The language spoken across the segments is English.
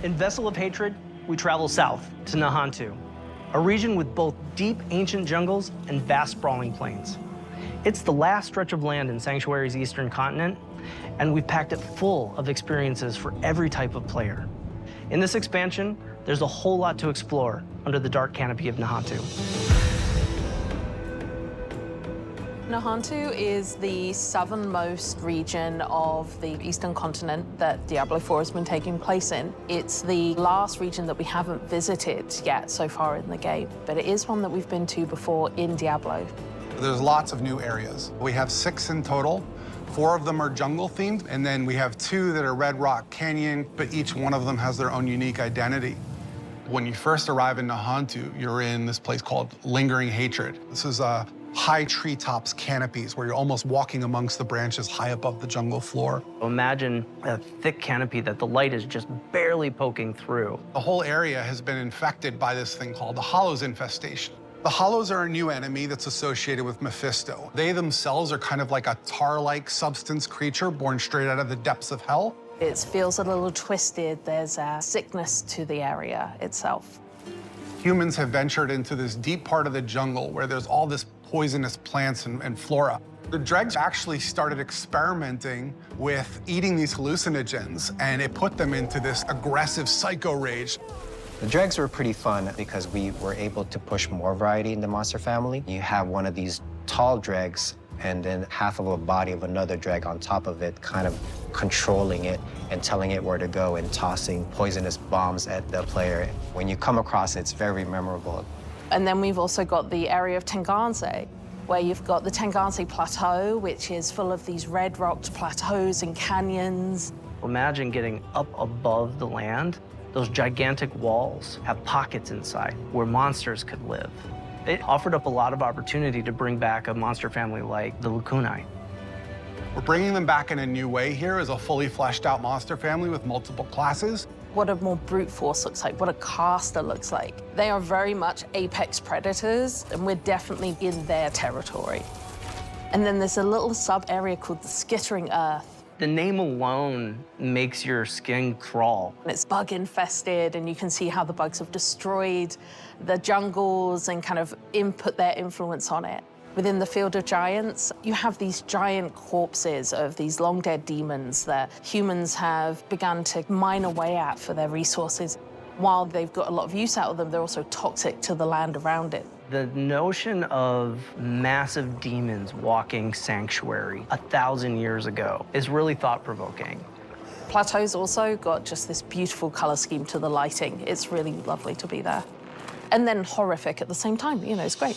In Vessel of Hatred, we travel south to Nahantu, a region with both deep ancient jungles and vast sprawling plains. It's the last stretch of land in Sanctuary's eastern continent, and we've packed it full of experiences for every type of player. In this expansion, there's a whole lot to explore under the dark canopy of Nahantu. Nahantu is the southernmost region of the eastern continent that Diablo 4 has been taking place in. It's the last region that we haven't visited yet so far in the game, but it is one that we've been to before in Diablo. There's lots of new areas. We have 6 in total. 4 of them are jungle themed, and then we have 2 that are Red Rock Canyon, but each one of them has their own unique identity. When you first arrive in Nahantu, you're in this place called Lingering Hatred. This is high treetops canopies where you're almost walking amongst the branches high above the jungle floor. Imagine a thick canopy that the light is just barely poking through. The whole area has been infected by this thing called the Hollows infestation. The Hollows are a new enemy that's associated with Mephisto. They themselves are kind of like a tar-like substance creature born straight out of the depths of hell. It feels a little twisted. There's a sickness to the area itself. Humans have ventured into this deep part of the jungle where there's all this poisonous plants and flora. The dregs actually started experimenting with eating these hallucinogens, and it put them into this aggressive psycho rage. The dregs were pretty fun because we were able to push more variety in the monster family. You have one of these tall dregs and then half of a body of another dreg on top of it, kind of controlling it and telling it where to go and tossing poisonous bombs at the player. When you come across it, it's very memorable. And then we've also got the area of Tenganse, where you've got the Tenganse Plateau, which is full of these red-rocked plateaus and canyons. Imagine getting up above the land. Those gigantic walls have pockets inside where monsters could live. It offered up a lot of opportunity to bring back a monster family like the Lucunai. We're bringing them back in a new way here as a fully fleshed out monster family with multiple classes. What a more brute force looks like, what a caster looks like. They are very much apex predators, and we're definitely in their territory. And then there's a little sub-area called the Skittering Earth. The name alone makes your skin crawl. And it's bug infested, and you can see how the bugs have destroyed the jungles and kind of input their influence on it. Within the Field of Giants, you have these giant corpses of these long-dead demons that humans have begun to mine away at for their resources. While they've got a lot of use out of them, they're also toxic to the land around it. The notion of massive demons walking Sanctuary 1,000 years ago is really thought-provoking. Plateau's also got just this beautiful color scheme to the lighting. It's really lovely to be there. And then horrific at the same time, you know, it's great.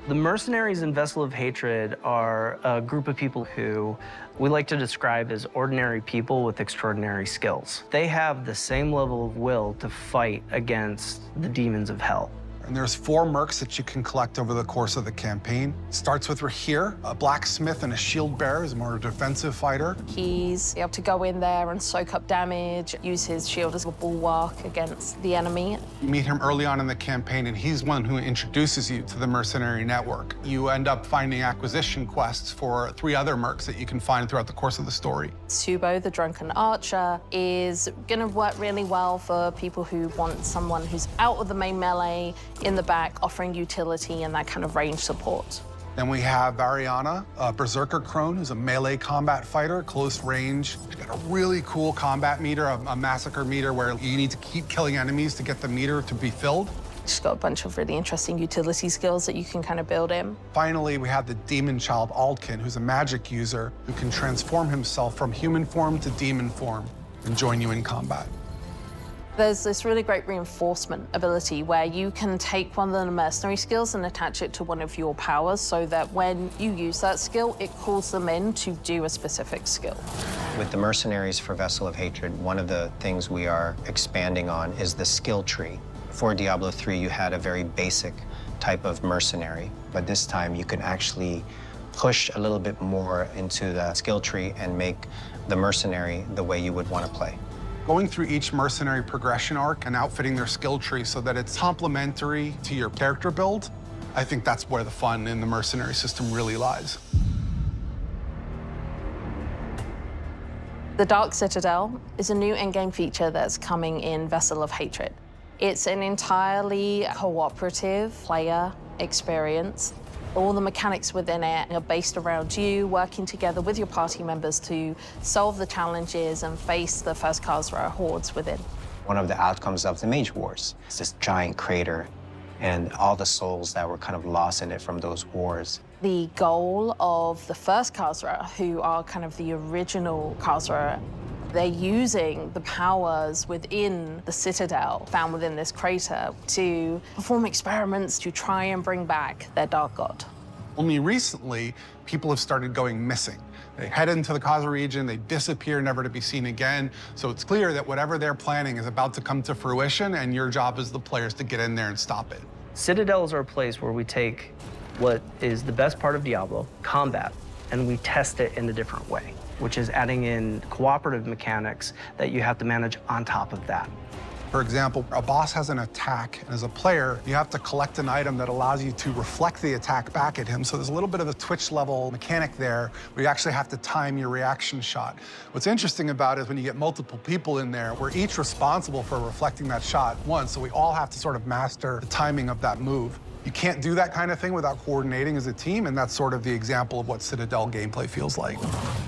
The mercenaries in Vessel of Hatred are a group of people who we like to describe as ordinary people with extraordinary skills. They have the same level of will to fight against the demons of hell. And there's 4 mercs that you can collect over the course of the campaign. It starts with Rahir, a blacksmith and a shield bearer, is more a defensive fighter. He's able to go in there and soak up damage, use his shield as a bulwark against the enemy. You meet him early on in the campaign, and he's one who introduces you to the mercenary network. You end up finding acquisition quests for 3 other mercs that you can find throughout the course of the story. Subo, the drunken archer, is gonna work really well for people who want someone who's out of the main melee, in the back, offering utility and that kind of range support. Then we have Variana, a berserker crone, who's a melee combat fighter, close range. She's got a really cool combat meter, a massacre meter, where you need to keep killing enemies to get the meter to be filled. She's got a bunch of really interesting utility skills that you can kind of build in. Finally, we have the demon child Aldkin, who's a magic user who can transform himself from human form to demon form and join you in combat. There's this really great reinforcement ability where you can take one of the mercenary skills and attach it to one of your powers so that when you use that skill, it calls them in to do a specific skill. With the mercenaries for Vessel of Hatred, one of the things we are expanding on is the skill tree. For Diablo 3, you had a very basic type of mercenary, but this time you can actually push a little bit more into the skill tree and make the mercenary the way you would want to play. Going through each mercenary progression arc and outfitting their skill tree so that it's complementary to your character build, I think that's where the fun in the mercenary system really lies. The Dark Citadel is a new endgame feature that's coming in Vessel of Hatred. It's an entirely cooperative player experience. All the mechanics within it are based around you working together with your party members to solve the challenges and face the first Khazra hordes within. One of the outcomes of the Mage Wars is this giant crater and all the souls that were kind of lost in it from those wars. The goal of the first Khazra, who are kind of the original Khazra, they're using the powers within the Citadel found within this crater to perform experiments to try and bring back their Dark God. Only recently, people have started going missing. They head into the Khazra region, they disappear, never to be seen again. So it's clear that whatever they're planning is about to come to fruition, and your job as the players to get in there and stop it. Citadels are a place where we take what is the best part of Diablo, combat, and we test it in a different way, which is adding in cooperative mechanics that you have to manage on top of that. For example, a boss has an attack, and as a player, you have to collect an item that allows you to reflect the attack back at him. So there's a little bit of a Twitch-level mechanic there where you actually have to time your reaction shot. What's interesting about it is when you get multiple people in there, we're each responsible for reflecting that shot once, so we all have to sort of master the timing of that move. You can't do that kind of thing without coordinating as a team, and that's sort of the example of what Citadel gameplay feels like.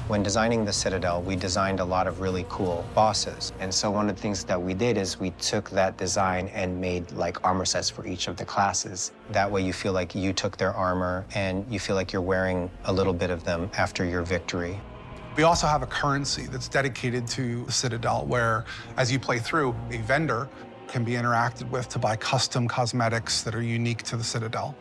When designing the Citadel, we designed a lot of really cool bosses. And so one of the things that we did is we took that design and made like armor sets for each of the classes. That way you feel like you took their armor and you feel like you're wearing a little bit of them after your victory. We also have a currency that's dedicated to the Citadel, where as you play through, a vendor can be interacted with to buy custom cosmetics that are unique to the Citadel.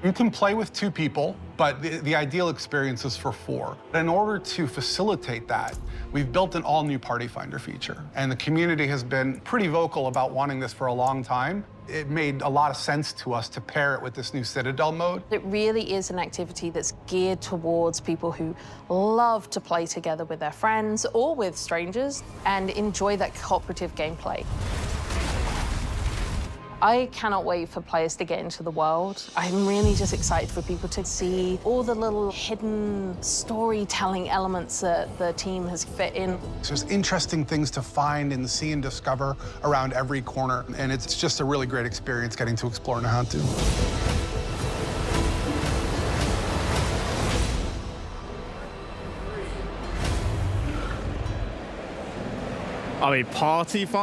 You can play with 2 people, but the ideal experience is for 4. In order to facilitate that, we've built an all-new Party Finder feature, and the community has been pretty vocal about wanting this for a long time. It made a lot of sense to us to pair it with this new Citadel mode. It really is an activity that's geared towards people who love to play together with their friends or with strangers and enjoy that cooperative gameplay. I cannot wait for players to get into the world. I'm really just excited for people to see all the little hidden storytelling elements that the team has fit in. There's interesting things to find and see and discover around every corner, and it's just a really great experience getting to explore Nahantu. I mean, party fun.